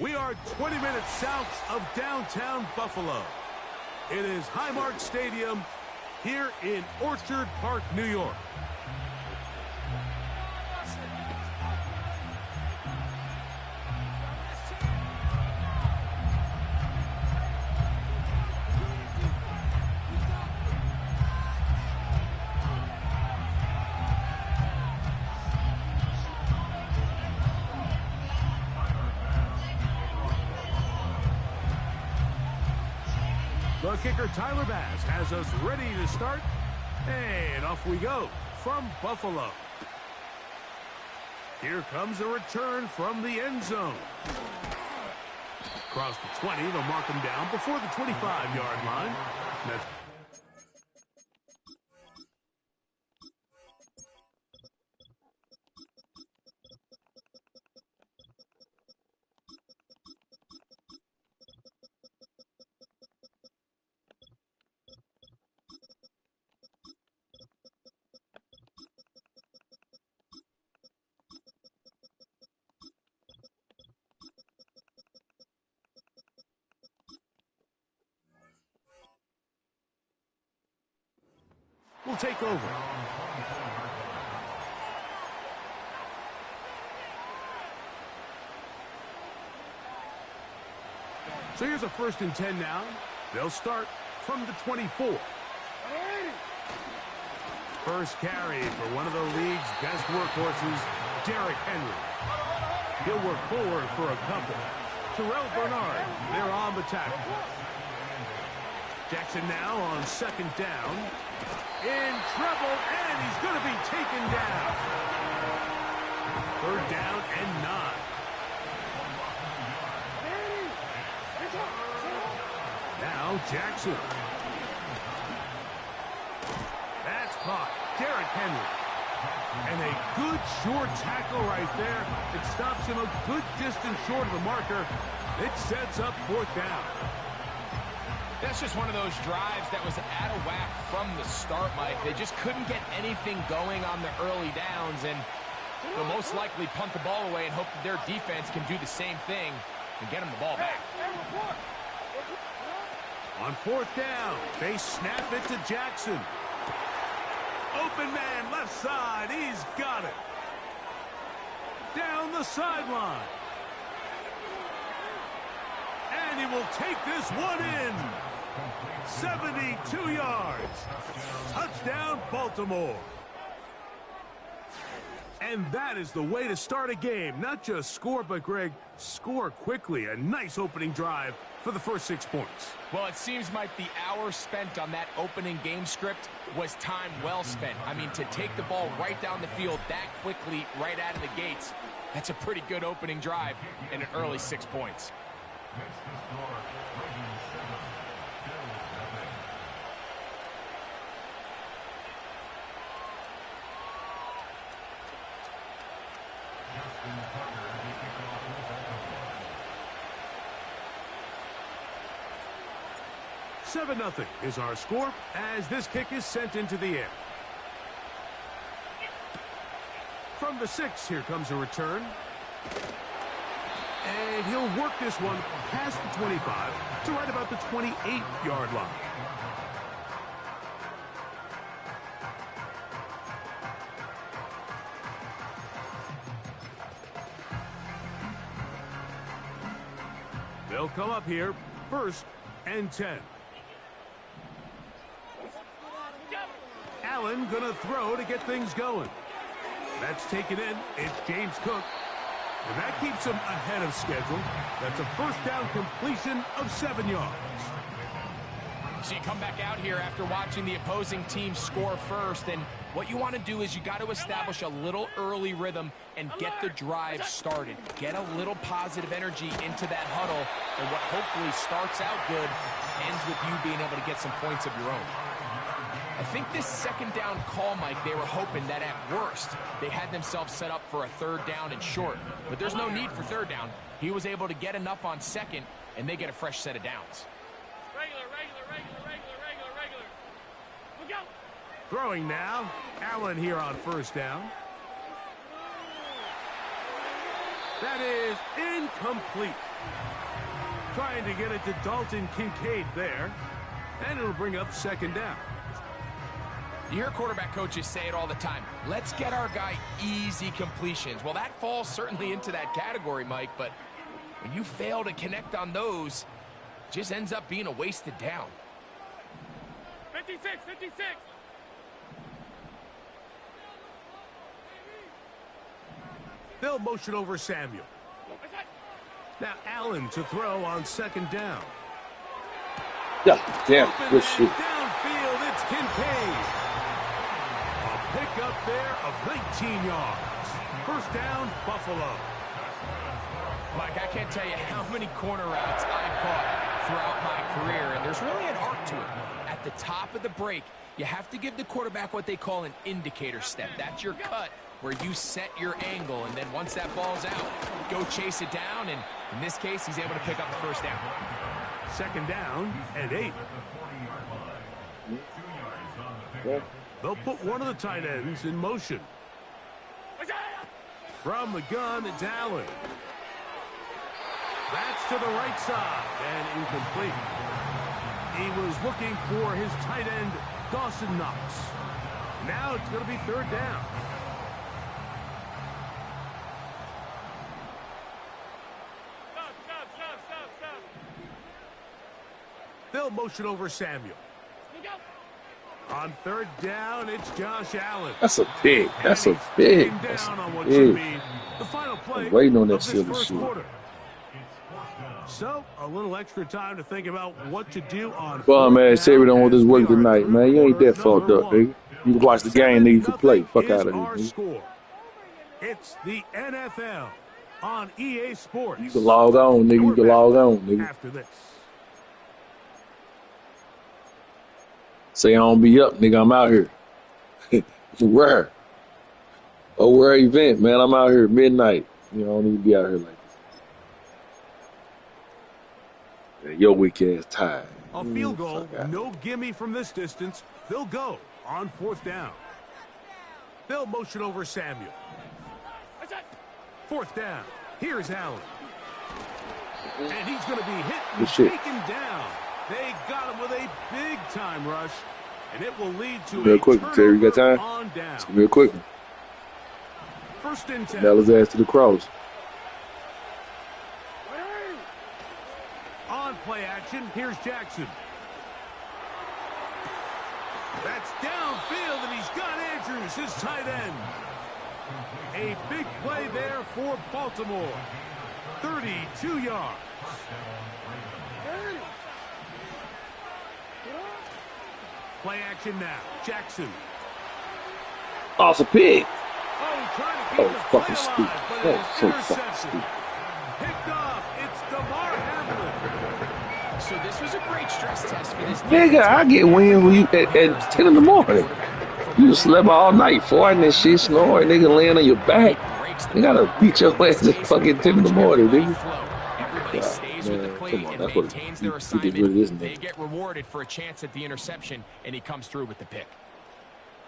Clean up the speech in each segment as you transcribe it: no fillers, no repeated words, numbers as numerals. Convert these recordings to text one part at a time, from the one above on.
We are 20 minutes south of downtown Buffalo. It is Highmark Stadium here in Orchard Park, New York. The kicker, Tyler Bass, has us ready to start. And off we go from Buffalo. Here comes a return from the end zone. Across the 20, they'll mark him down before the 25-yard line. That's will take over. So here's a 1st and 10 now. They'll start from the 24. First carry for one of the league's best workhorses, Derrick Henry. He'll work forward for a couple. Terrell Bernard, they're on the tackle. Jackson now on 2nd down. In trouble, and he's going to be taken down. 3rd down and 9. Now Jackson. That's caught. Derrick Henry. And a good short tackle right there. It stops him a good distance short of the marker. It sets up 4th down. That's just one of those drives that was out of whack from the start, Mike. They just couldn't get anything going on the early downs, and they'll most likely punt the ball away and hope that their defense can do the same thing and get them the ball back. On 4th down, they snap it to Jackson. Open man, left side, he's got it. Down the sideline. And he will take this one in. 72 yards. Touchdown, Baltimore. And that is the way to start a game. Not just score, but, Greg, score quickly. A nice opening drive for the first 6 points. Well, it seems, Mike, the hour spent on that opening game script was time well spent. I mean, to take the ball right down the field that quickly, right out of the gates, that's a pretty good opening drive and an early 6 points. Seven 0 is our score as this kick is sent into the air. From the 6, here comes a return. And he'll work this one past the 25 to right about the 28-yard line. They'll come up here, 1st and 10. Allen gonna throw to get things going. That's taken in. It's James Cook. And that keeps him ahead of schedule. That's a 1st down completion of 7 yards. So you come back out here after watching the opposing team score first, and what you want to do is you got to establish a little early rhythm and get the drive started. Get a little positive energy into that huddle, and what hopefully starts out good ends with you being able to get some points of your own. I think this 2nd down call, Mike, they were hoping that at worst they had themselves set up for a 3rd down and short. But there's no need for 3rd down. He was able to get enough on 2nd, and they get a fresh set of downs. Regular. Look out. Throwing now. Allen here on 1st down. That is incomplete. Trying to get it to Dalton Kincaid there. And it'll bring up second down. You hear quarterback coaches say it all the time. Let's get our guy easy completions. Well, that falls certainly into that category, Mike, but when you fail to connect on those, it just ends up being a wasted down. 56, 56. They'll motion over Samuel. Now Allen to throw on second down. Yeah, damn, good shit. Downfield, it's Kincaid. A pickup there of 19 yards. First down, Buffalo. Mike, I can't tell you how many corner routes I've caught throughout my career, and there's really an art to it. At the top of the break, you have to give the quarterback what they call an indicator step. That's your cut where you set your angle, and then once that ball's out, go chase it down, and in this case, he's able to pick up the first down. Second down and 8. They'll put one of the tight ends in motion. From the gun, it's Allen. That's to the right side and incomplete. He was looking for his tight end, Dawson Knox. Now it's going to be third down. Stop. They'll motion over Samuel. On third down, it's Josh Allen. That's a big. That's a big. That's a big. The final play I'm waiting on that of this silver first shit. quarter. So, a little extra time to think about what to do on Well, man, fourth say we down don't want this as work we are tonight, through man. You ain't that quarter fucked up, number nigga. You can watch the game, nigga. You can play. Fuck out of here, Our nigga. score. It's the NFL on EA Sports. You can log on, nigga. You can log on, nigga. After this. Say I don't be up, nigga. I'm out here. Where? Oh, where event, man? I'm out here at midnight. You know, I don't need to be out here like this. Man, your weak ass tired. A field goal, no gimme from this distance. They'll go on fourth down. They'll motion over Samuel. Fourth down. Here's Allen. And he's going to be hit and Good shit. taken down. They got him with a big-time rush, and it will lead to Real a quick, Terry, you got turnover time? on down. Real quick. First and 10. Nail his ass to the cross. On play action, here's Jackson. That's downfield, and he's got Andrews, his tight end. A big play there for Baltimore. 32 yards. Play action now. Jackson. Awesome pick. Trying to keep Oh, the fucking play stupid. alive, but Oh, it is so fucking intercepted. stupid. Picked off. It's DeMar Hamlin. So this was a great stress test for this Nigga, defense. I get wind when you at 10 in the morning. You just slept all night, farting and shit, snoring, nigga laying on your back. You gotta beat your ass at fucking 10 in the morning, nigga. Everybody stays with the man, plate come on, and that's what maintains you their get rid of this assignment. They nigga. get rewarded for a chance at the interception, and he comes through with the pick.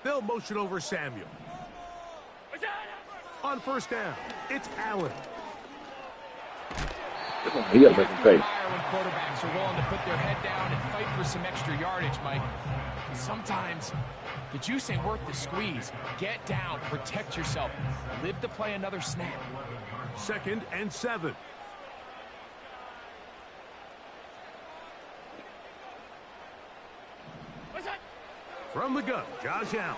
They'll motion over Samuel. On first down, it's Allen. He gotta make him pay. When quarterbacks are willing to put their head down and fight for some extra yardage, Mike. And sometimes the juice ain't worth the squeeze. Get down, protect yourself, live to play another snap. Second and 7. From the gun, Josh Allen.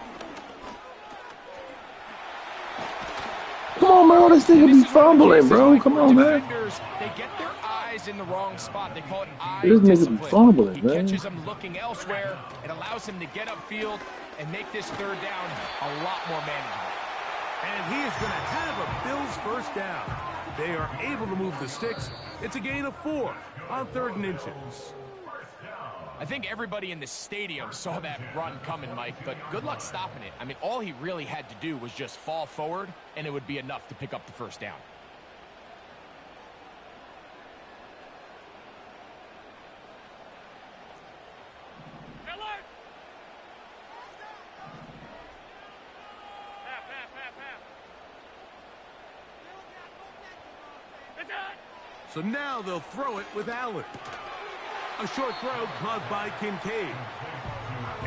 Come on, bro. This nigga be This is one of the fumbling, cases, bro. Mike, Come where on, man. defenders, they get their eyes in the wrong spot. They call it eye This nigga be discipline. fumbling, He man. catches him looking elsewhere. It allows him to get upfield and make this third down a lot more manageable. And he is going to have a Bills first down. They are able to move the sticks. It's a gain of 4 on 3rd and inches. I think everybody in the stadium saw that run coming, Mike, but good luck stopping it. I mean, all he really had to do was just fall forward, and it would be enough to pick up the first down. So now they'll throw it with Allen. A short throw caught by Kincaid.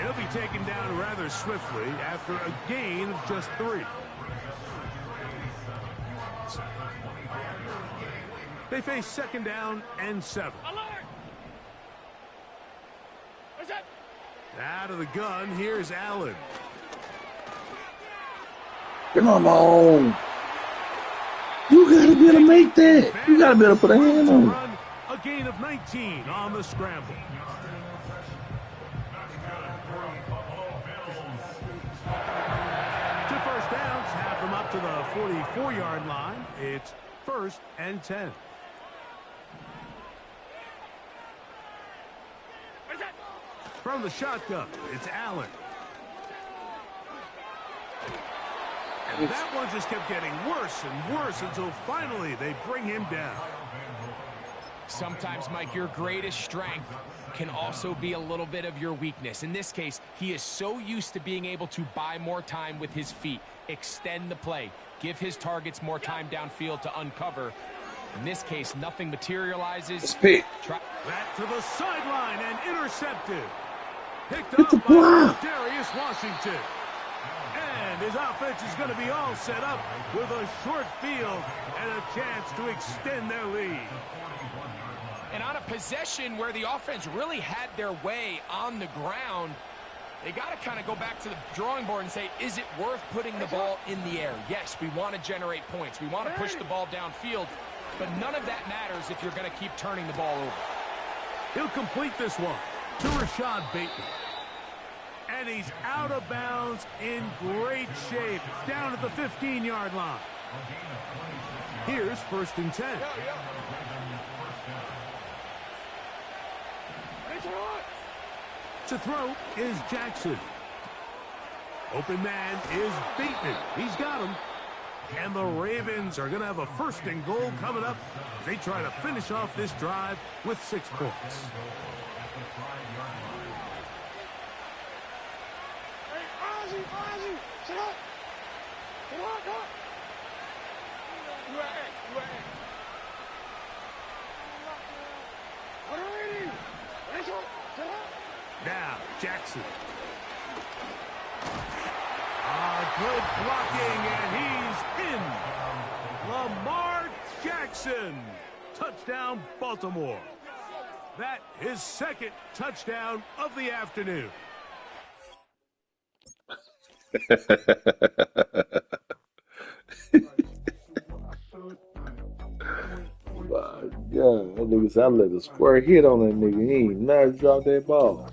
He'll be taken down rather swiftly after a gain of just 3. They face 2nd down and 7. Out of the gun, here's Allen. Come on. You gotta be able to make that. You gotta be able to put a hand on it. A gain of 19 on the scramble. Two first downs have them up to the 44-yard line. It's 1st and 10. From the shotgun, it's Allen. And that one just kept getting worse and worse until finally they bring him down. Sometimes, Mike, your greatest strength can also be a little bit of your weakness. In this case, he is so used to being able to buy more time with his feet, extend the play, give his targets more time downfield to uncover. In this case, nothing materializes. Back to the sideline and intercepted. Picked up by Darius Washington. And his offense is going to be all set up with a short field and a chance to extend their lead. And on a possession where the offense really had their way on the ground, they got to kind of go back to the drawing board and say, is it worth putting the ball in the air? Yes, we want to generate points. We want to push the ball downfield, but none of that matters if you're going to keep turning the ball over. He'll complete this one to Rashad Bateman. And he's out of bounds in great shape, down at the 15-yard line. Here's 1st and 10. To throw is Jackson. Open man is Bateman. He's got him. And the Ravens are going to have a 1st and goal coming up. They try to finish off this drive with 6 points. Now, Jackson. Good blocking, and he's in. Lamar Jackson. Touchdown, Baltimore. That his 2nd touchdown of the afternoon. My God, that nigga said I let a square hit on that nigga. He ain't never dropped that ball.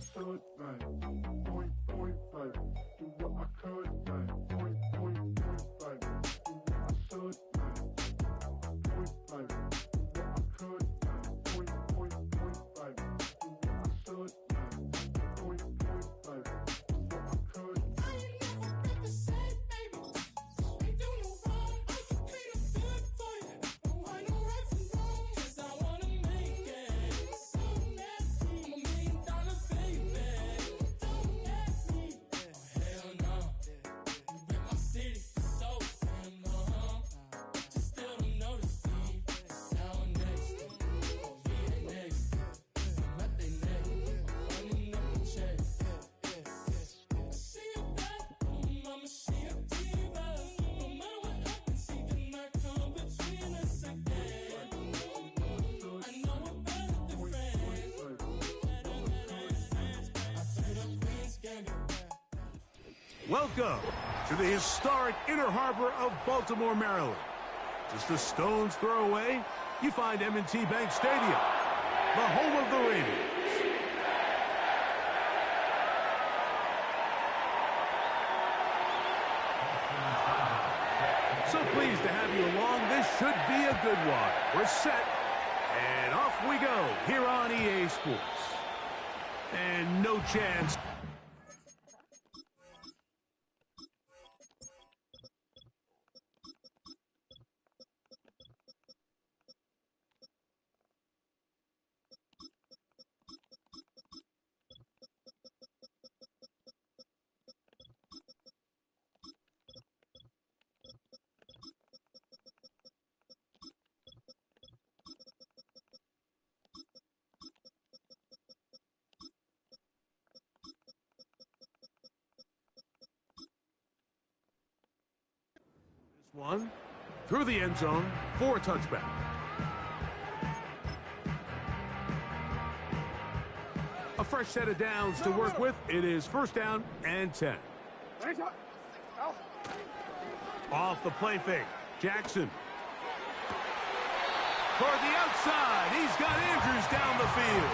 Welcome to the historic Inner Harbor of Baltimore, Maryland. Just a stone's throw away, you find M&T Bank Stadium, the home of the Ravens. So pleased to have you along. This should be a good one. We're set, and off we go here on EA Sports. And no chance. through the end zone for a touchback. A fresh set of downs to work with. It is 1st down and 10. Off the play fake. Jackson. Toward the outside. He's got Andrews down the field.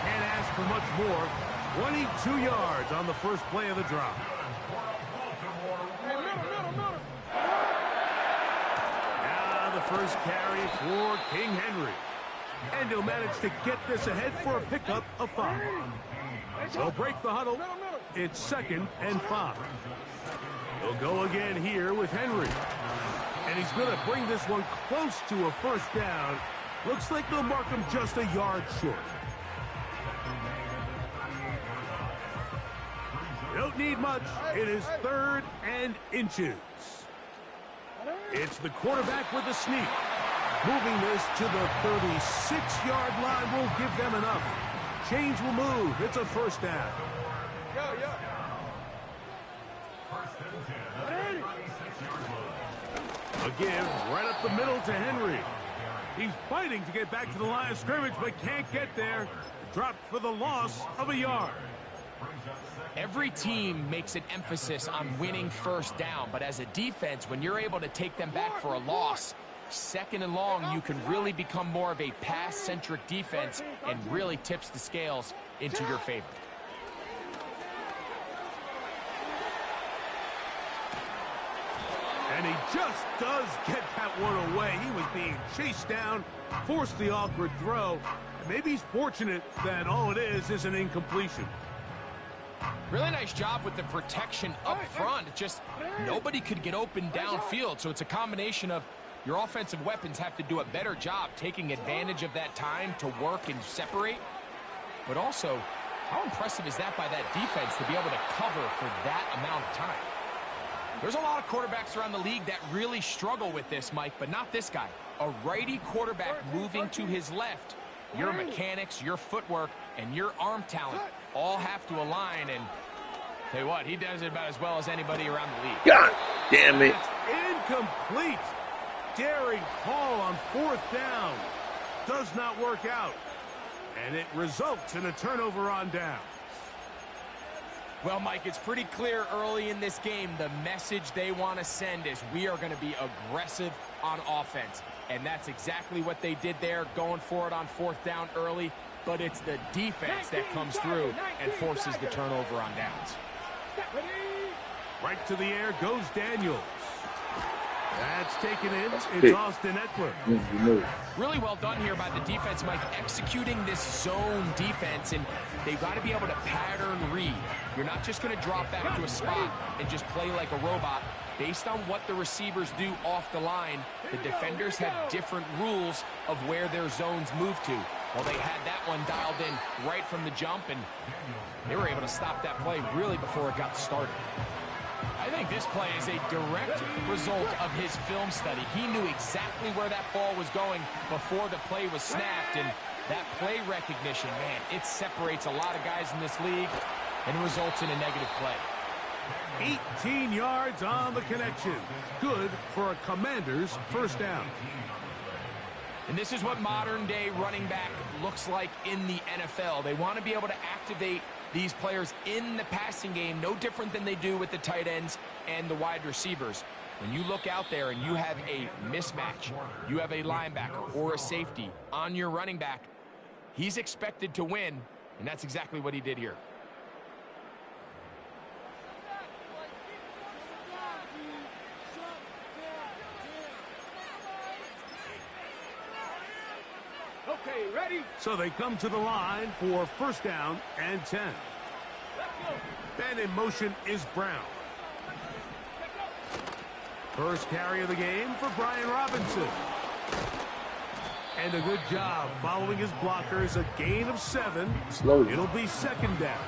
Can't ask for much more. 22 yards on the first play of the drop. Now the first carry for King Henry. And he'll manage to get this ahead for a pickup of 5. They'll break the huddle. It's 2nd and 5. He'll go again here with Henry. And he's going to bring this one close to a 1st down. Looks like they'll mark him just a yard short. Don't need much. It is 3rd and inches. It's the quarterback with the sneak. Moving this to the 36-yard line will give them enough. Chains will move. It's a 1st down. A give right up the middle to Henry. He's fighting to get back to the line of scrimmage, but can't get there. Dropped for the loss of a yard. Every team makes an emphasis on winning 1st down, but as a defense, when you're able to take them back for a loss, 2nd and long, you can really become more of a pass-centric defense and really tips the scales into your favor. And he just does get that one away. He was being chased down, forced the awkward throw. Maybe he's fortunate that all it is an incompletion. Really nice job with the protection up front. It's just nobody could get open downfield, so it's a combination of your offensive weapons have to do a better job taking advantage of that time to work and separate. But also, how impressive is that by that defense to be able to cover for that amount of time? There's a lot of quarterbacks around the league that really struggle with this, Mike, but not this guy. A righty quarterback moving to his left. Your mechanics, your footwork, and your arm talent all have to align, and tell you what, he does it about as well as anybody around the league. God damn it. It's incomplete. Daring call on 4th down. Does not work out. And it results in a turnover on downs. Well, Mike, it's pretty clear early in this game the message they want to send is we are going to be aggressive on offense. And that's exactly what they did there, going for it on 4th down early. But it's the defense that comes through and forces the turnover on downs. Right to the air goes Daniels. That's taken in. It's Austin Eckler. Really well done here by the defense, Mike, executing this zone defense, and they've got to be able to pattern read. You're not just going to drop back to a spot and just play like a robot. Based on what the receivers do off the line, the defenders have different rules of where their zones move to. Well, they had that one dialed in right from the jump, and they were able to stop that play really before it got started. I think this play is a direct result of his film study. He knew exactly where that ball was going before the play was snapped, and that play recognition, man, it separates a lot of guys in this league and results in a negative play. 18 yards on the connection. Good for a Commander's 1st down. And this is what modern-day running back looks like in the NFL. They want to be able to activate these players in the passing game, no different than they do with the tight ends and the wide receivers. When you look out there and you have a mismatch, you have a linebacker or a safety on your running back, he's expected to win, and that's exactly what he did here. Okay, ready? So they come to the line for 1st down and 10. And in motion is Brown. First carry of the game for Brian Robinson. And a good job following his blockers. A gain of 7. Slowly. It'll be 2nd down.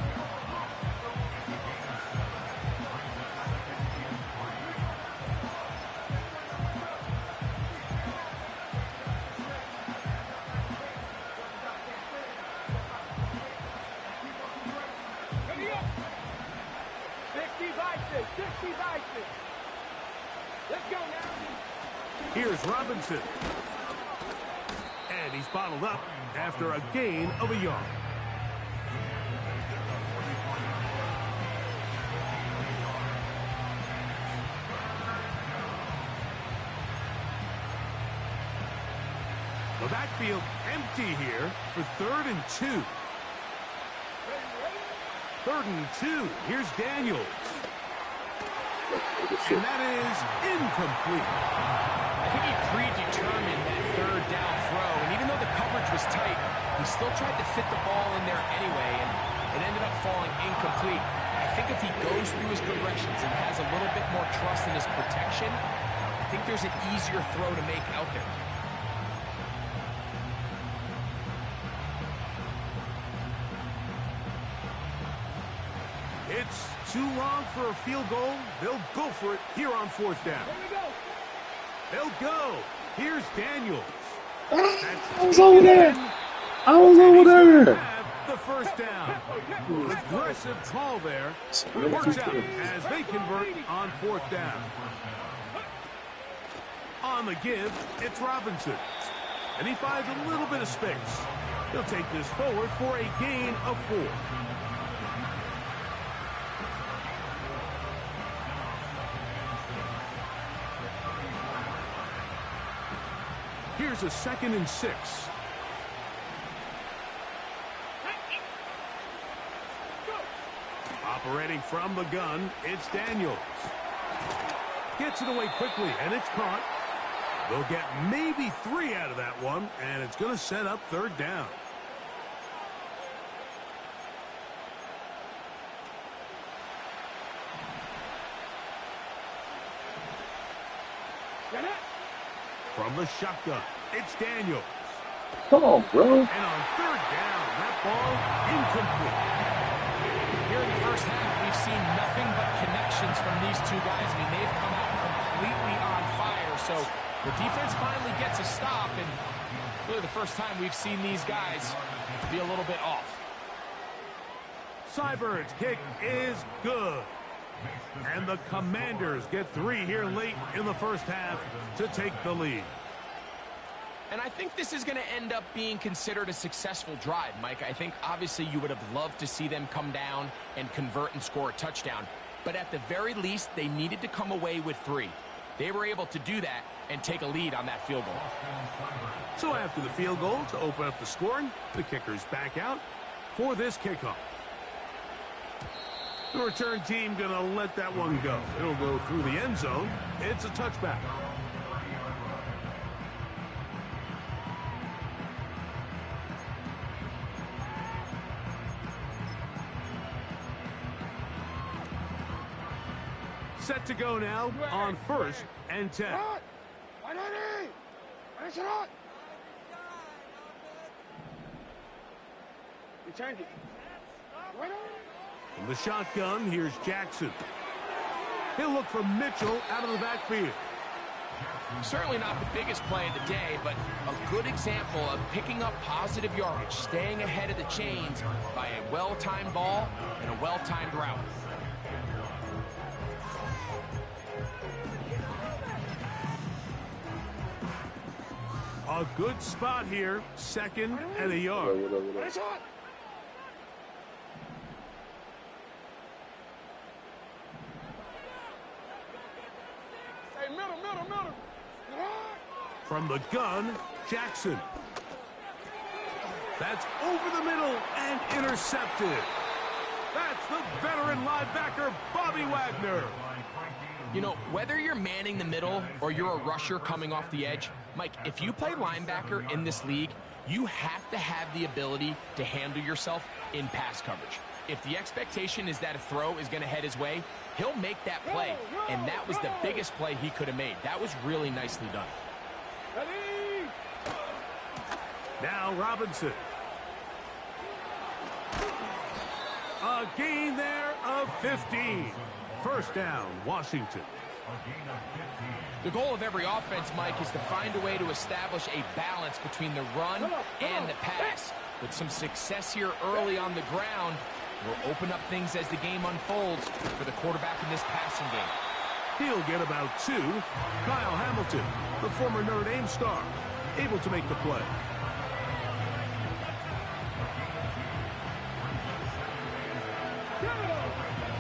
Let's go now. Here's Robinson. And he's bottled up after a gain of a yard. The backfield empty here for 3rd and 2. 3rd and 2. Here's Daniels. And that is incomplete. I think he predetermined that 3rd down throw, and even though the coverage was tight, he still tried to fit the ball in there anyway, and it ended up falling incomplete. I think if he goes through his progressions and has a little bit more trust in his protection, I think there's an easier throw to make out there. It's too long for a field goal. They'll go for it here on 4th down. They'll go. Here's Daniels. I was over there. I was over there. The 1st down. Aggressive call there. Works out as they convert on 4th down. On the give, it's Robinson. And he finds a little bit of space. He'll take this forward for a gain of 4. Here's a 2nd and 6. Operating from the gun, it's Daniels. Gets it away quickly, and it's caught. They'll get maybe 3 out of that one, and it's going to set up 3rd down. From the shotgun, it's Daniels. Come on, bro. And on 3rd down, that ball incomplete. Here in the first half, we've seen nothing but connections from these two guys. I mean, they've come out completely on fire. So the defense finally gets a stop, and really the first time we've seen these guys be a little bit off. Sybird's kick is good. And the Commanders get 3 here late in the first half to take the lead. And I think this is going to end up being considered a successful drive, Mike. I think obviously you would have loved to see them come down and convert and score a touchdown. But at the very least, they needed to come away with 3. They were able to do that and take a lead on that field goal. So after the field goal to open up the scoring, the kicker's back out for this kickoff. The return team going to let that one go. It'll go through the end zone. It's a touchback. Set to go now on 1st and 10. Returned it. From the shotgun, here's Jackson. He'll look for Mitchell out of the backfield. Certainly not the biggest play of the day, but a good example of picking up positive yardage, staying ahead of the chains by a well-timed ball and a well-timed route. A good spot here, 2nd and a yard. Middle. From the gun, Jackson. That's over the middle and intercepted. That's the veteran linebacker, Bobby Wagner. You know, whether you're manning the middle or you're a rusher coming off the edge, Mike, if you play linebacker in this league, you have to have the ability to handle yourself in pass coverage. If the expectation is that a throw is going to head his way, he'll make that play, and that was the biggest play he could have made. That was really nicely done. Now Robinson. A gain there of 15. 1st down, Washington. The goal of every offense, Mike, is to find a way to establish a balance between the run and the pass. With some success here early on the ground, will open up things as the game unfolds for the quarterback in this passing game. He'll get about 2. Kyle Hamilton, the former Notre Dame star, able to make the play.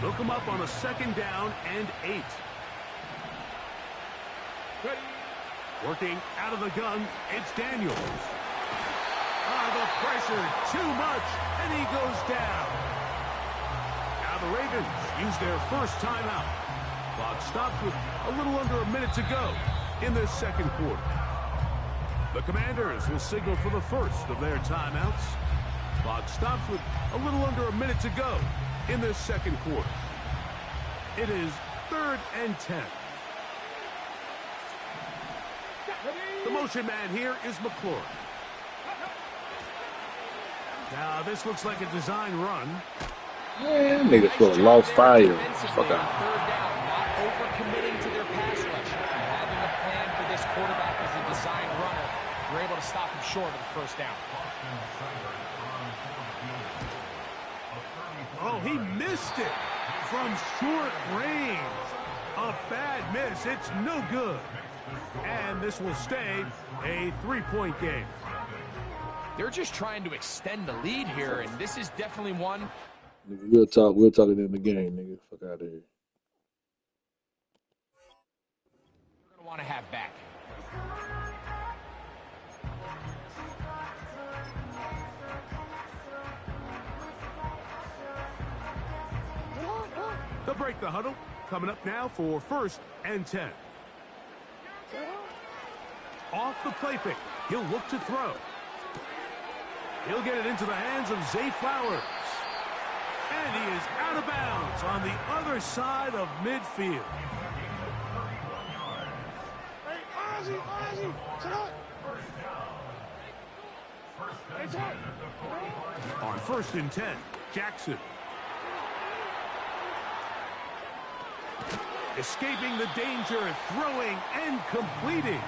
Look him up on a 2nd down and 8. Working out of the gun, it's Daniels. The pressure, too much, and he goes down. Now the Ravens use their first timeout. Clock stops with a little under a minute to go in the 2nd quarter. The Commanders will signal for the first of their timeouts. Clock stops with a little under a minute to go in the 2nd quarter. It is 3rd and 10. The motion man here is McLaurin. Now this looks like a design run. Man, niggas would have lost fire. Fuck out. 3rd down, not overcommitting to their pass rush. Having a plan for this quarterback as a design runner, they're able to stop him short of the 1st down. Oh, he missed it from short range. A bad miss. It's no good. And this will stay a 3-point game. They're just trying to extend the lead here, and this is definitely one. We'll talk it in the game, nigga. Fuck out of here. We're going to want to have back. They'll break the huddle. Coming up now for 1st and 10. Off the play fake. He'll look to throw. He'll get it into the hands of Zay Flowers. And he is out of bounds on the other side of midfield. Hey, Ozzy, sit up. Hey, sit. On 1st and 10, Jackson. Escaping the danger, throwing and completing.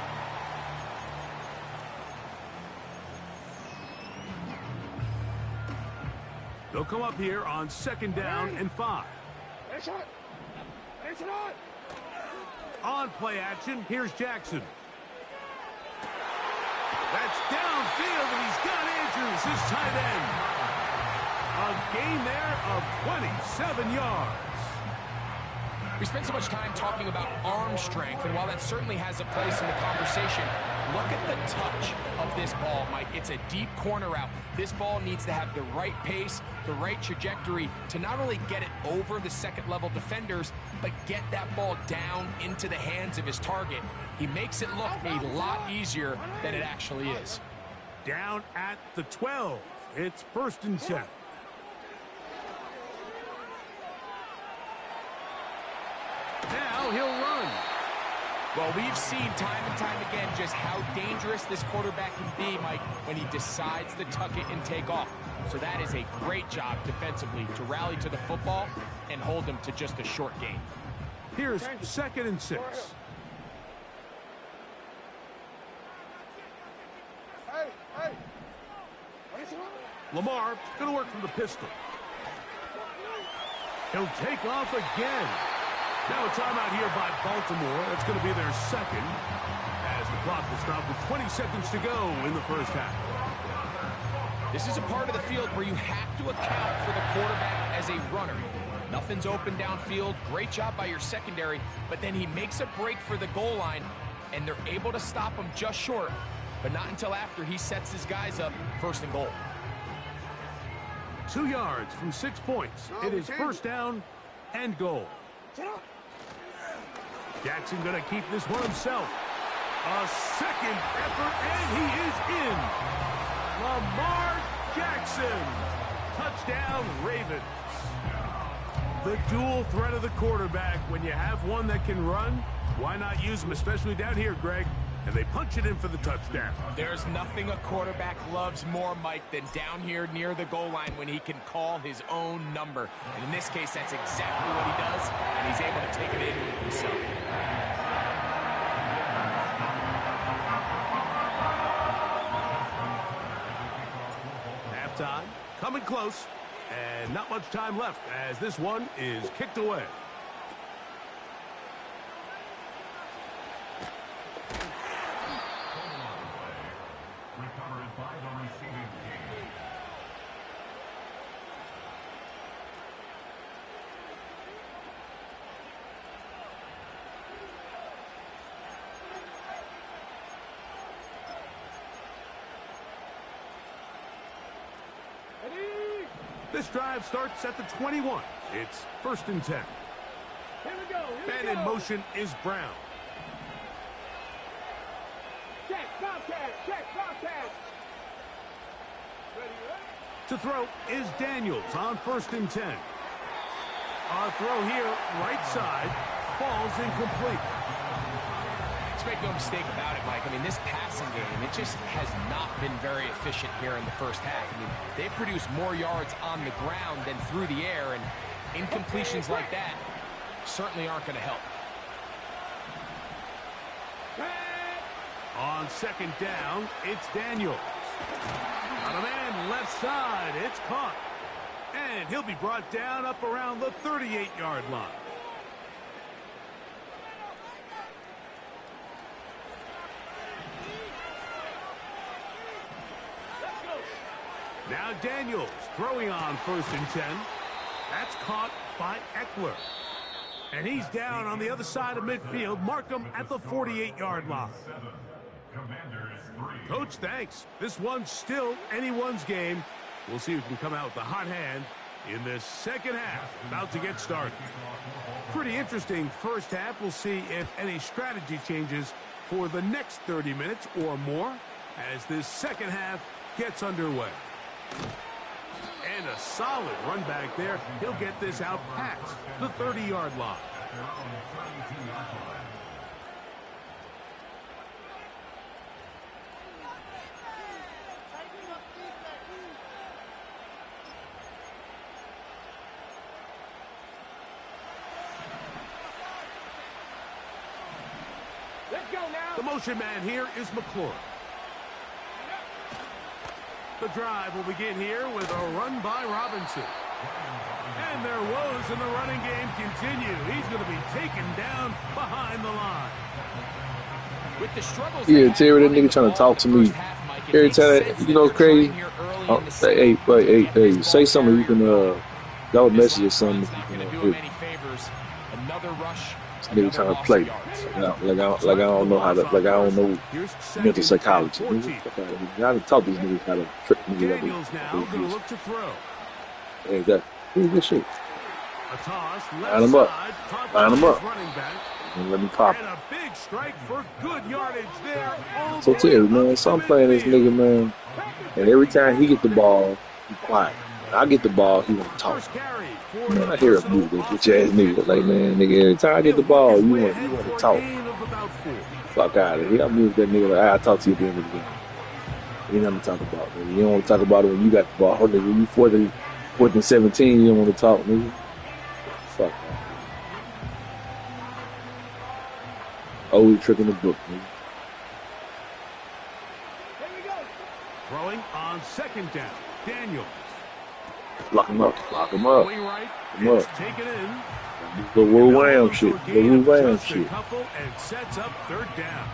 They'll come up here on 2nd down and 5. On play action, here's Jackson. That's downfield, and he's got Andrews, his tight end. A gain there of 27 yards. We spent so much time talking about arm strength, and while that certainly has a place in the conversation, look at the touch of this ball, Mike. It's a deep corner route. This ball needs to have the right pace, the right trajectory to not only get it over the 2nd-level defenders, but get that ball down into the hands of his target. He makes it look a lot easier than it actually is. Down at the 12. It's 1st and 10. Now he'll run. Well, we've seen time and time again just how dangerous this quarterback can be, Mike, when he decides to tuck it and take off. So that is a great job defensively to rally to the football and hold him to just a short gain. Here's 2nd and 6. Hey. Lamar going to work from the pistol. He'll take off again. Now a timeout here by Baltimore. That's going to be their 2nd, as the clock will stop with 20 seconds to go in the 1st half. This is a part of the field where you have to account for the quarterback as a runner. Nothing's open downfield. Great job by your secondary, but then he makes a break for the goal line, and they're able to stop him just short, but not until after he sets his guys up 1st and goal. 2 yards from 6 points. It is 1st down and goal. Jackson going to keep this one himself. A 2nd effort, and he is in. Lamar Jackson. Touchdown, Ravens. The dual threat of the quarterback. When you have one that can run, why not use him, especially down here, Greg? And they punch it in for the touchdown. There's nothing a quarterback loves more, Mike, than down here near the goal line when he can call his own number. And in this case, that's exactly what he does, and he's able to take it in himself. Halftime, coming close, and not much time left as this one is kicked away. This drive starts at the 21. It's 1st and 10. Here we go. And in motion is Brown. Check, Bobcat. Check, Bobcat. To throw is Daniels on 1st and 10. Our throw here, right side, falls incomplete. Let's make no mistake about it, Mike. I mean, this passing game, it just has not been very efficient here in the first half. I mean, they've produced more yards on the ground than through the air, and incompletions like that certainly aren't going to help. On 2nd down, it's Daniels. On a man left side, it's caught. And he'll be brought down up around the 38-yard line. Now Daniels throwing on 1st and 10. That's caught by Eckler. And he's down on the other side of midfield. Mark him at the 48-yard line. Coach, thanks. This one's still anyone's game. We'll see who can come out with the hot hand in this second half. About to get started. Pretty interesting first half. We'll see if any strategy changes for the next 30 minutes or more as this second half gets underway. And a solid run back there. He'll get this out past the 30-yard line. Let's go now. The motion man here is McClure. The drive will begin here with a run by Robinson. And their woes in the running game continue. He's going to be taken down behind the line. With the struggles, Yeah, Terry, that nigga trying to talk to me. Every time, you know, crazy. Oh, hey, say something. You can, y'all message or something. Not do him any favors. Another rush. Nigga trying to play. Like I don't know how to, like I don't know mental psychology. I gotta talk to these niggas how to trick niggas Daniels now going to look to throw. Hey, that good shit. A toss, Line him up. Line him up. And let me pop. And a big strike for good yardage there. So Terry, man, so I'm playing this nigga, man, and every time he get the ball, he quiet. When I get the ball, he want to talk. Man, I hear a move that bitch ass nigga. Like, man, nigga, every time I get the ball, you want to talk. Fuck out of here. I move that nigga like, I'll talk to you at the end of the game. You ain't nothing to talk about, nigga. You don't want to talk about it when you got the ball. Nigga, when you 4th and 17, you don't want to talk, nigga. Fuck out. Oh, we tricking the book, nigga. Throwing on 2nd down. Daniels. Lock him up. Lock him up. Right. Lock him up. Taken in. The Will Wham shit. The Will Wham shit. And sets up 3rd down.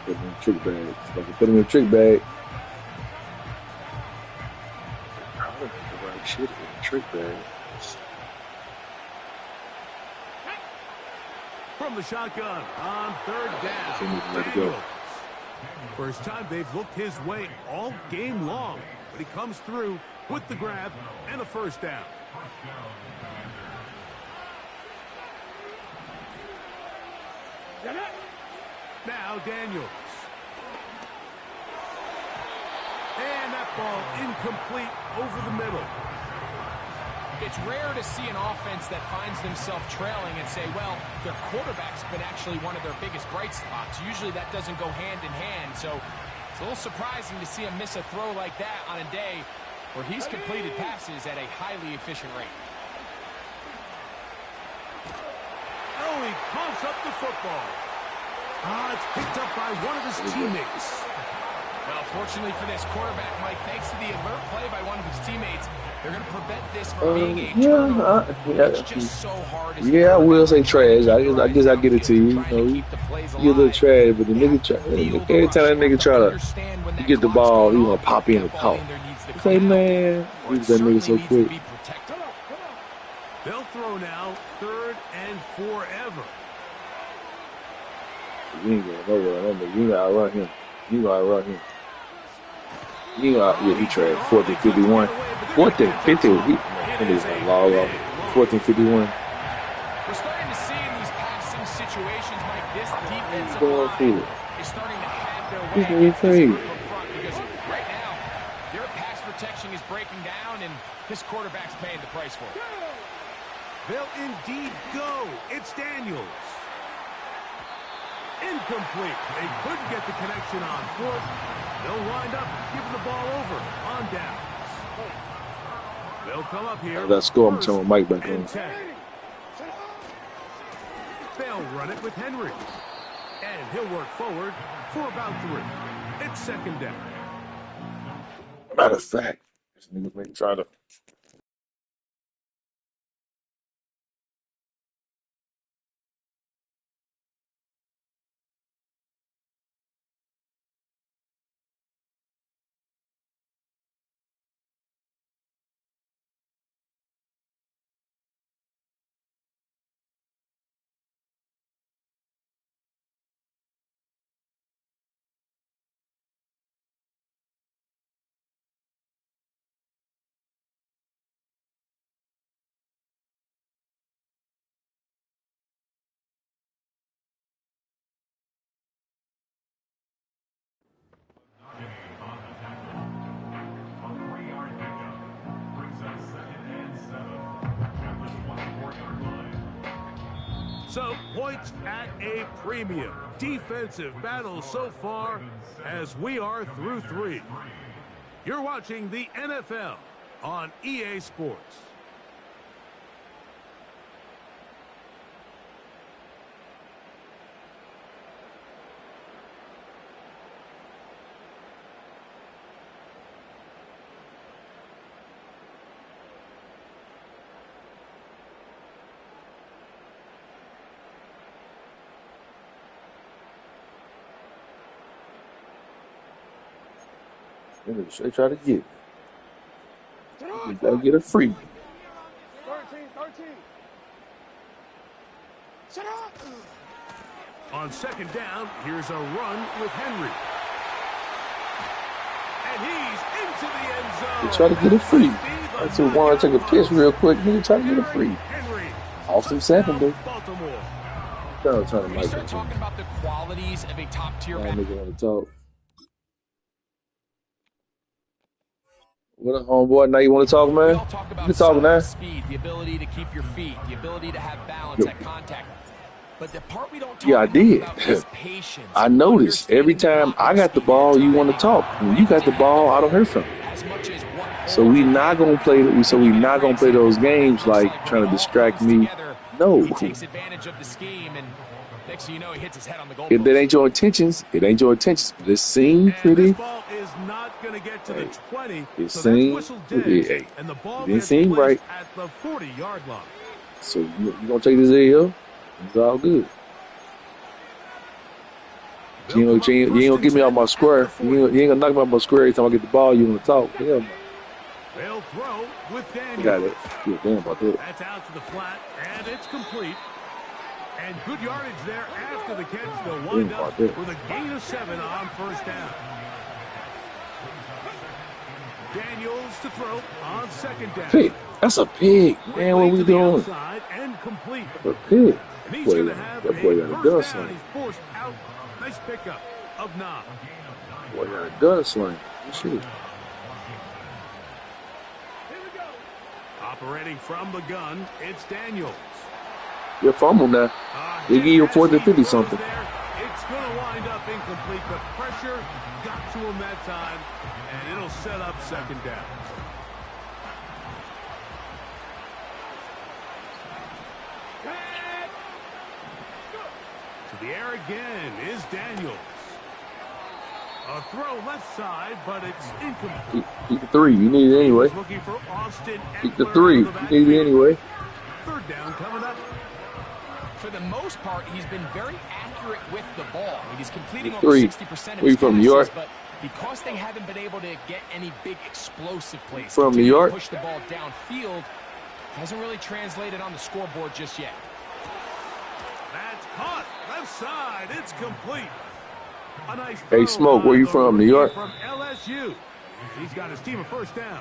Put him in trick bag. Put him in trick bag. I don't know the right shit in trick bag. From the shotgun on 3rd down. Let it go. First time they've looked his way all game long, but he comes through with the grab and a 1st down. Now Daniels. And that ball incomplete over the middle. It's rare to see an offense that finds themselves trailing and say, well, their quarterback's been actually one of their biggest bright spots. Usually that doesn't go hand in hand, so it's a little surprising to see him miss a throw like that on a day where he's completed passes at a highly efficient rate. Oh, he pumps up the football. It's picked up by one of his teammates. Well, fortunately for this quarterback, Mike, thanks to the alert play by one of his teammates, they're going to prevent this from being a turnover. It's just so hard. I will say trash. I guess I get it to you. You know, you a little trash, but the nigga try. Every time that nigga try to get the ball, he gonna pop in and talk. Say, man, leave that nigga so quick. They'll throw now 3rd and forever. You ain't going nowhere. You gotta outrun him. You gotta outrun him. Yeah, he tried 4th and 51. 4th and 50. He is a log off. 4th and 51. We're starting to see in these passing situations, Mike, this defensive line is starting to have their way against this group up front because right now, their pass protection is breaking down, and this quarterback's paying the price for it. They'll indeed go. It's Daniels. Incomplete. They couldn't get the connection on 4th. They'll wind up giving the ball over on downs. They'll come up here. Let's go. I'm telling Mike back on. They'll run it with Henry. And he'll work forward for about 3. It's 2nd down. Matter of fact, this nigga may try to. So, points at a premium. Defensive battle so far as we are through 3. You're watching the NFL on EA Sports. They try to get it. You gotta get a free. 13. Shut up! On 2nd down, here's a run with Henry. And he's into the end zone. They try to get a free. I said, Warren, take a piss real quick. Nigga, try to get a free. Awesome secondary. When you start talking about the qualities of a top-tier back. Nigga want to talk. What up, homeboy? Now you want to talk, man? We all talk about you talking now? Speed, the ability to keep your feet, the ability to have balance at contact. But the part we don't talk I did. about is patience. I noticed every time I got the ball, you want to talk. When you got the ball, I don't hear from you. So we not gonna play. So we not gonna play those games like trying to distract me. No. He takes advantage of the scheme, and next thing you know, he hits his head on the goal. If that ain't your intentions, it ain't your intentions. But it seemed pretty. This ball is not going to get to the 20. It so seemed. and the ball It didn't seem right. At the 40-yard line. So you gonna take this L? It's all good. You ain't gonna get me off my square. You ain't gonna knock me off my square every time I get the ball. You wanna talk? Hell no. They'll throw with Daniels. You got it. Yeah, damn about that. That's out to the flat, and it's complete. And good yardage there after the catch. They'll wind up with a gain of 7 on 1st down. Daniels to throw on 2nd down. Pig. That's a pig. Man, what we doing? And complete. A pig. And he's going to have that boy got a gun down. sling. He's forced out. Nice pickup of 9. Boy got a gun sling. Shit. Operating from the gun, it's Daniels. You're fumble now. They give you a 4th and 50 something. It's going to wind up incomplete. The pressure got to him that time, and it'll set up 2nd down. To the air again is Daniels. A throw left side, but it's incomplete. Keep the 3. You need it anyway. Looking for Austin. Keep the 3. You need it anyway. 3rd down coming up. For the most part, he's been very accurate with the ball. I mean, he's completing over 60% of his Where you from, New York? But because they haven't been able to get any big explosive plays, from New York, push the ball downfield, hasn't really translated on the scoreboard just yet. That's caught left side. It's complete. A nice hey, Smoke, where you from? New York? From LSU. He's got his team a first down.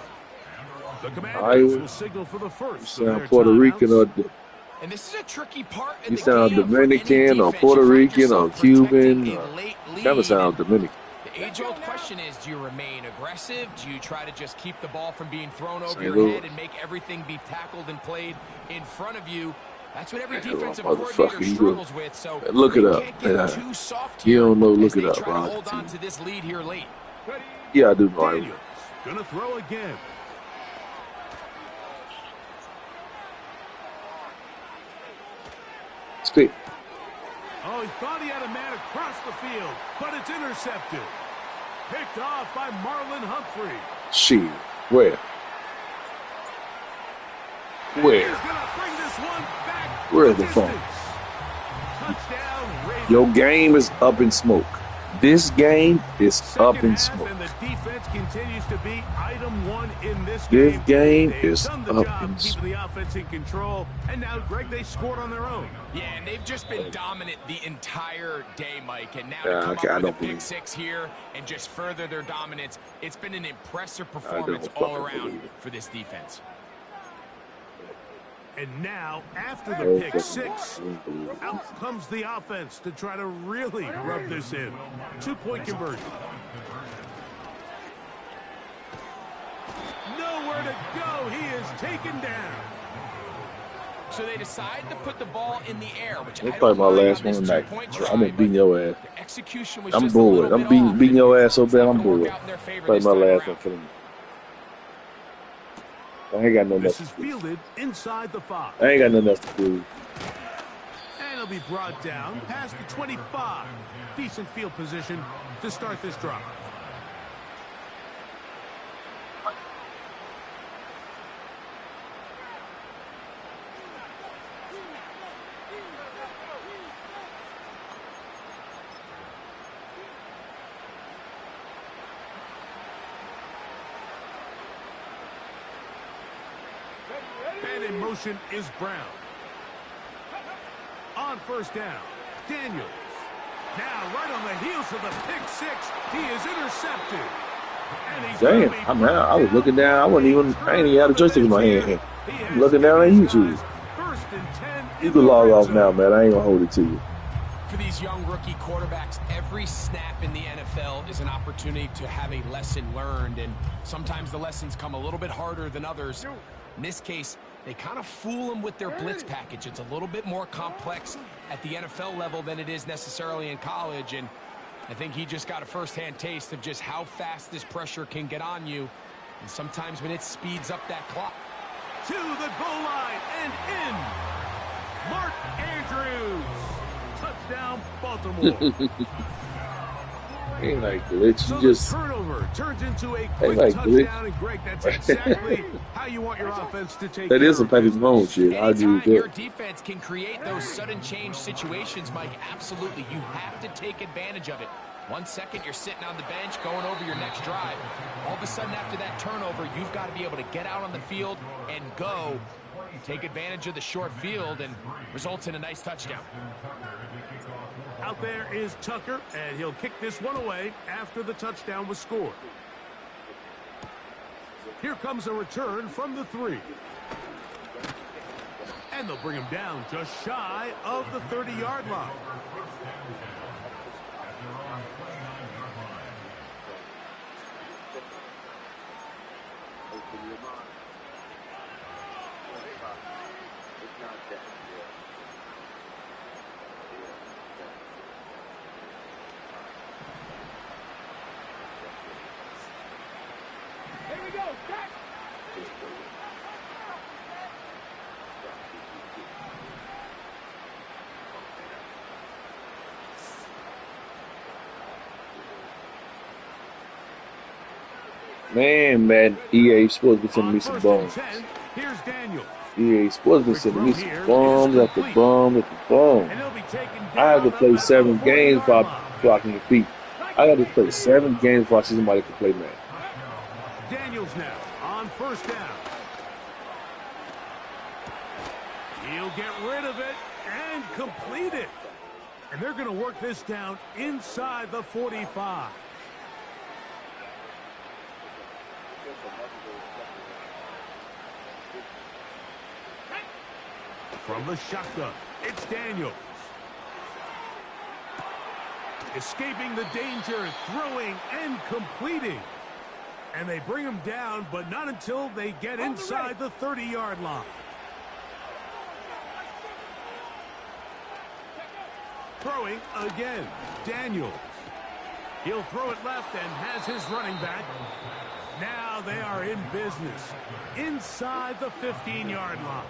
The Commanders Iowa. will signal for the first. You sound Puerto Rican or and this is a tricky part of you the sound game Dominican or Puerto Rican or Cuban. Kind of sound Dominican. The age-old question is, do you remain aggressive? Do you try to just keep the ball from being thrown over St. your Louis. head and make everything be tackled and played in front of you? That's what every Hell, defensive motherfucker, coordinator you struggles with. So look it up. can't get too soft You here don't know, as look it they up, try to bro. hold on to this lead here late. Yeah, I do know. Daniels gonna throw again. Stick. Oh, he thought he had a man across the field, but it's intercepted. Picked off by Marlon Humphrey. Shit. Where? He's Where? gonna bring this one back. Where's the the phone? distance. Touchdown, Ravens. Your game is up in smoke. This game is up Second in half, smoke. and the defense continues to be item one in this This game. game They've is done the up job in keeping the offense in control, and now, Greg, they scored on their own. Yeah, and they've just been dominant the entire day, Mike. And now Yeah, to come okay, I up with don't a pick believe it. six here and just further their dominance, it's been an impressive don't performance all fucking around believe it. for this defense. And now, after the Oh, pick fucking six, unbelievable. out comes the offense to try to really rub this in. 2-point conversion. Nowhere to go. He is taken down. So they decide to put the ball in the air, which That's I probably don't my mind last on this one tonight. 2-point I'm try, gonna beat your ass. but the execution was I'm just a little bored. I'm bit off, beating your and ass so it's bad. not I'm gonna work bored. out in their favor Probably this my time last around. one for me. I ain't got nothing This else is to do. fielded inside the 5. I ain't got nothing else to do. And he'll be brought down past the 25. Decent field position to start this drive. And in motion is Brown. On first down, Daniels. Now, right on the heels of the pick six, he is intercepted. And he's Damn, gonna be I'm out. I was brought looking down. I wasn't even. I ain't even had a joystick in my hand. He I'm has looking down on given these YouTube. guys first and 10 You in can the log red off zone. now, man. I ain't gonna hold it to you. For these young rookie quarterbacks, every snap in the NFL is an opportunity to have a lesson learned, and sometimes the lessons come a little bit harder than others. In this case, they kind of fool them with their blitz package. It's a little bit more complex at the NFL level than it is necessarily in college, and I think he just got a first-hand taste of just how fast this pressure can get on you, and sometimes when it speeds up that clock. To the goal line and in. Mark Andrews. Touchdown, Baltimore. Ain't like glitch. So You the just turnover turns into a quick like glitch. touchdown, and Greg, that's exactly how you want your offense to take that care is some of Patrick business. Mahomes shit. I agree with Anytime your that. defense can create those sudden change situations, Mike, absolutely, you have to take advantage of it. 1 second, you're sitting on the bench going over your next drive. All of a sudden, after that turnover, you've got to be able to get out on the field and go. Take advantage of the short field, and results in a nice touchdown. Out there is Tucker, and he'll kick this one away after the touchdown was scored. Here comes a return from the 3. And they'll bring him down just shy of the 30-yard line. Here we go. Jack. Man, EA Sports been sending me some On bombs. first and 10, here's Daniels. EA Sports been sending me some bombs after bomb after bomb. And he'll be taken down I have to play about 7 the games 40-yard before I can compete. I got to play 7 games before I see somebody can play, man. Daniels now on first down. He'll get rid of it and complete it. And they're going to work this down inside the 45. From the shotgun, it's Daniels. Escaping the danger, throwing and completing. And they bring him down, but not until they get inside the 30-yard line. Throwing again, Daniels. He'll throw it left and has his running back. Now they are in business inside the 15-yard line.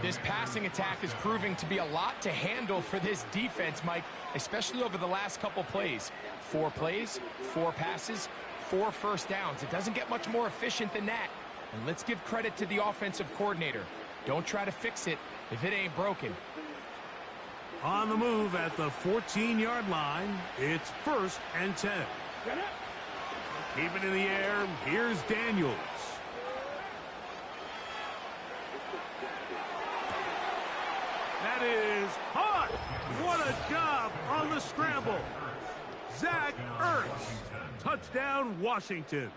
This passing attack is proving to be a lot to handle for this defense, Mike, especially over the last couple plays. 4 plays, 4 passes, 4 first downs. It doesn't get much more efficient than that. And let's give credit to the offensive coordinator. Don't try to fix it if it ain't broken. On the move at the 14-yard line, it's 1st and 10. Keep it in the air. Here's Daniels. That is hot. What a job on the scramble. Zach Ertz. Touchdown, Washington.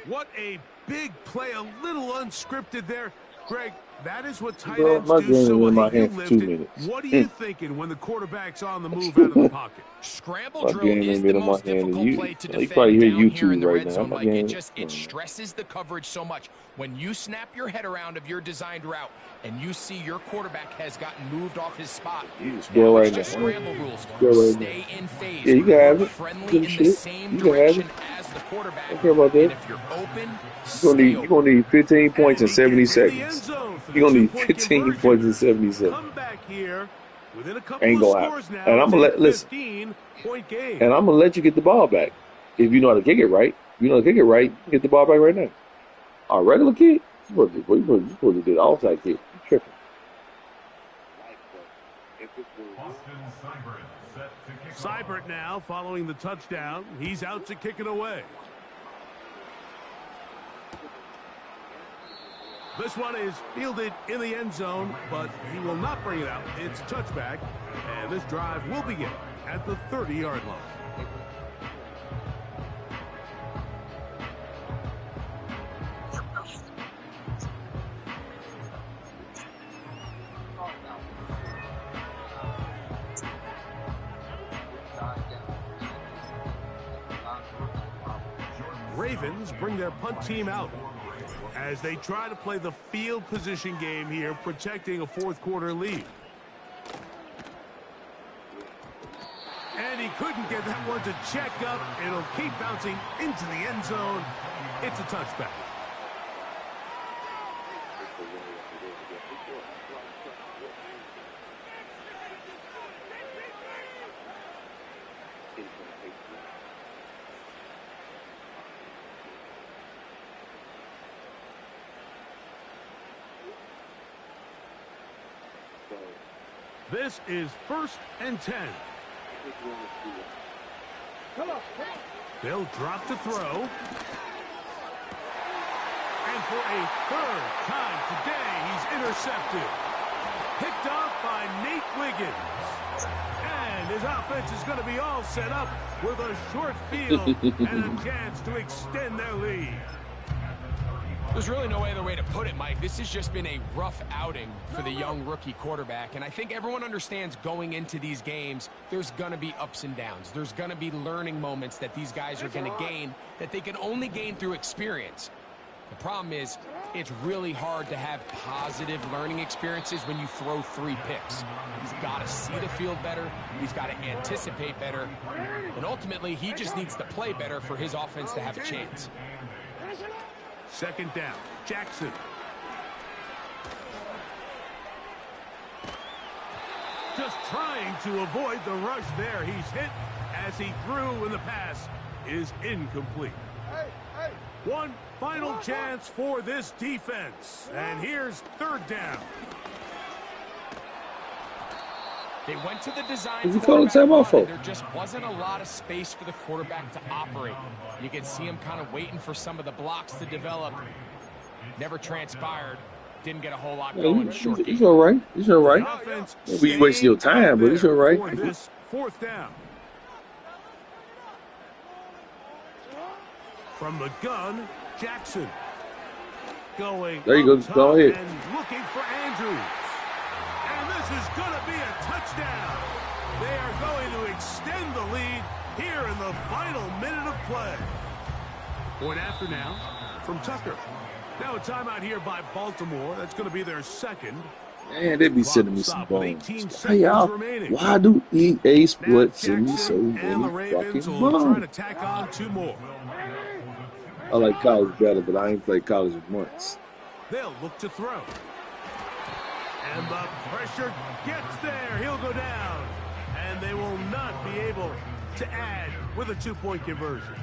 What a big play. A little unscripted there. Greg, that is what tight ends do so well. You lifted. What are you thinking when the quarterback's on the move out of the pocket? Scramble drill is the most difficult play to defend down here in the red zone, Mike. It stresses the coverage so much. When you snap your head around of your designed route and you see your quarterback has gotten moved off his spot, now it's just scramble rules. Stay in phase. Yeah, you can have it. Friendly in the same direction as the quarterback. I don't care about that. And if you're open, you're gonna need 15 points in 70 seconds. You're gonna need 15 points in 70 seconds. Come back here within a couple Ain't of gonna scores happen. now. And I'm gonna let point game. And I'm gonna let you get the ball back if you know how to kick it right. If you know how to kick it right, you get the ball back right now. A regular kick, you supposed to do the offside kick. You tripping? Seibert now following the touchdown. He's out to kick it away. This one is fielded in the end zone, but he will not bring it out. It's touchback, and this drive will begin at the 30-yard line. Ravens bring their punt team out as they try to play the field position game here, protecting a 4th quarter lead. And he couldn't get that one to check up. It'll keep bouncing into the end zone. It's a touchback. This is 1st and 10. They'll drop to throw. And for a 3rd time today, he's intercepted. Picked off by Nate Wiggins. And his offense is going to be all set up with a short field and a chance to extend their lead. There's really no other way to put it, Mike. This has just been a rough outing for the young rookie quarterback. And I think everyone understands going into these games, there's going to be ups and downs. There's going to be learning moments that these guys are going to gain that they can only gain through experience. The problem is, it's really hard to have positive learning experiences when you throw 3 picks. He's got to see the field better. He's got to anticipate better. And ultimately, he just needs to play better for his offense to have a chance. 2nd down, Jackson. Just trying to avoid the rush there. He's hit as he threw, and the pass is incomplete. One final chance for this defense. And here's 3rd down. They went to the design Did you call a timeout for? There just wasn't a lot of space for the quarterback to operate. You could see him kind of waiting for some of the blocks to develop. Never transpired. Didn't get a whole lot going. Short game. He's all right. He's all right. We wasting your time, but he's all right. For this 4th down. From the gun, Jackson. Going there you go. Go ahead. And looking for Andrews. And this is going to be a touchdown. They are going to extend the lead here in the final minute of play. Point after now from Tucker. Now a timeout here by Baltimore. That's going to be their second. Man, they be sending me some bones. Hey, y'all, why do EA Sports send me so many fucking bones? Trying to tack on 2 more. I like college better, but I ain't played college in months. They'll look to throw. And the pressure gets there. He'll go down. And they will not be able to add with a 2-point conversion.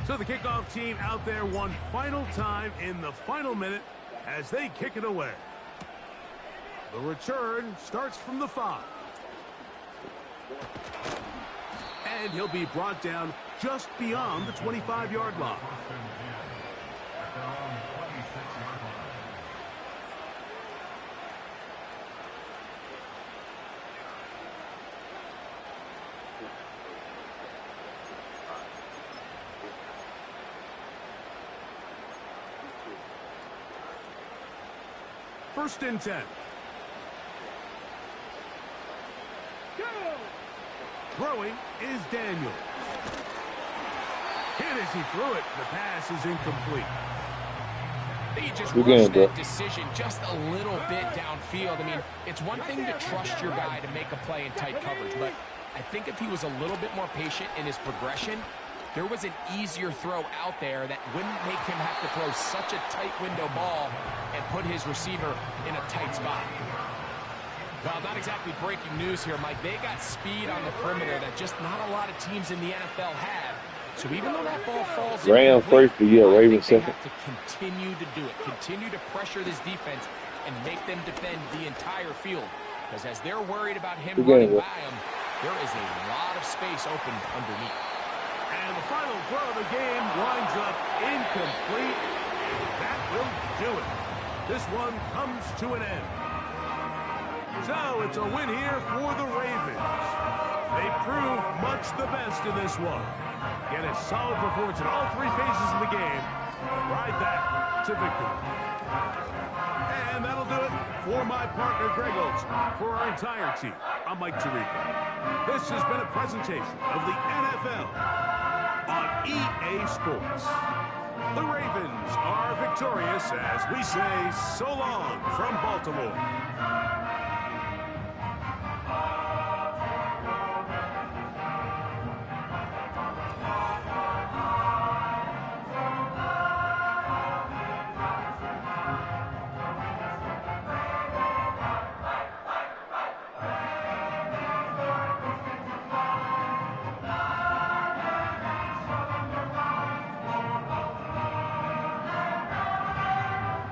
So the kickoff team out there one final time in the final minute as they kick it away. The return starts from the 5. And he'll be brought down just beyond the 25-yard line. First and 10. Go! Throwing is Daniels. Hit as he threw it. The pass is incomplete. He just rushed that decision just a little bit downfield. I mean, it's one thing to trust your guy to make a play in tight coverage, but I think if he was a little bit more patient in his progression, there was an easier throw out there that wouldn't make him have to throw such a tight window ball and put his receiver in a tight spot. Well, not exactly breaking news here, Mike. They got speed on the perimeter that just not a lot of teams in the NFL have. So even though that ball falls Ram first, but yeah, Ravens second. They have to continue to do it. Continue to pressure this defense and make them defend the entire field. Because as they're worried about him running by them, there is a lot of space open underneath. And the final throw of the game winds up incomplete. That will do it. This one comes to an end. So it's a win here for the Ravens. They proved much the best in this one. Get a solid performance in all 3 phases of the game. Ride that to victory. And that'll do it for my partner, Greg Olson. For our entire team, I'm Mike Tirico. This has been a presentation of the NFL on EA Sports. The Ravens are victorious as we say so long from Baltimore.